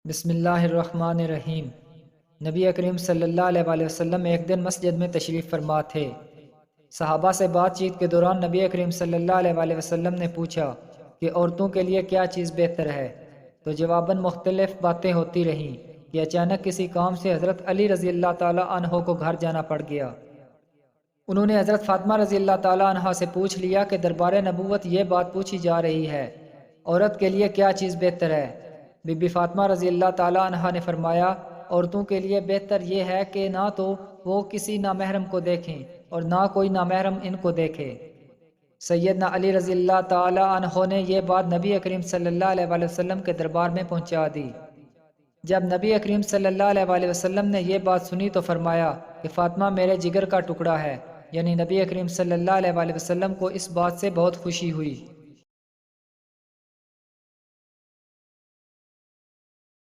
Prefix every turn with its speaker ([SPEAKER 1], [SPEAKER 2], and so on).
[SPEAKER 1] بسم اللہ الرحمن الرحیم۔ نبی کریم صلی اللہ علیہ وآلہ وسلم ایک دن مسجد میں تشریف فرما تھے۔ صحابہ سے بات چیت کے دوران نبی کریم صلی اللہ علیہ وآلہ وسلم نے پوچھا کہ عورتوں کے لیے کیا چیز بہتر ہے، تو جواباً مختلف باتیں ہوتی رہیں کہ اچانک کسی کام سے حضرت علی رضی اللہ تعالیٰ عنہ کو گھر جانا پڑ گیا۔ انہوں نے حضرت فاطمہ رضی اللہ تعالیٰ عنہ سے پوچھ لیا کہ دربار نبوت یہ بات پوچھی جا رہی ہے، عورت کے لیے کیا چیز بہتر ہے؟ بی بی فاطمہ رضی اللہ تعالیٰ عنہ نے فرمایا، عورتوں کے لیے بہتر یہ ہے کہ نہ تو وہ کسی نامحرم کو دیکھیں اور نہ کوئی نامحرم ان کو دیکھے۔ سیدنا علی رضی اللہ تعالیٰ عنہ نے یہ بات نبی کریم صلی اللہ علیہ وآلہ وسلم کے دربار میں پہنچا دی۔ جب نبی کریم صلی اللہ علیہ وآلہ وسلم نے یہ بات سنی تو فرمایا کہ فاطمہ میرے جگر کا ٹکڑا ہے، یعنی نبی کریم صلی اللہ علیہ وآلہ وسلم کو اس بات سے بہت خوشی ہوئی۔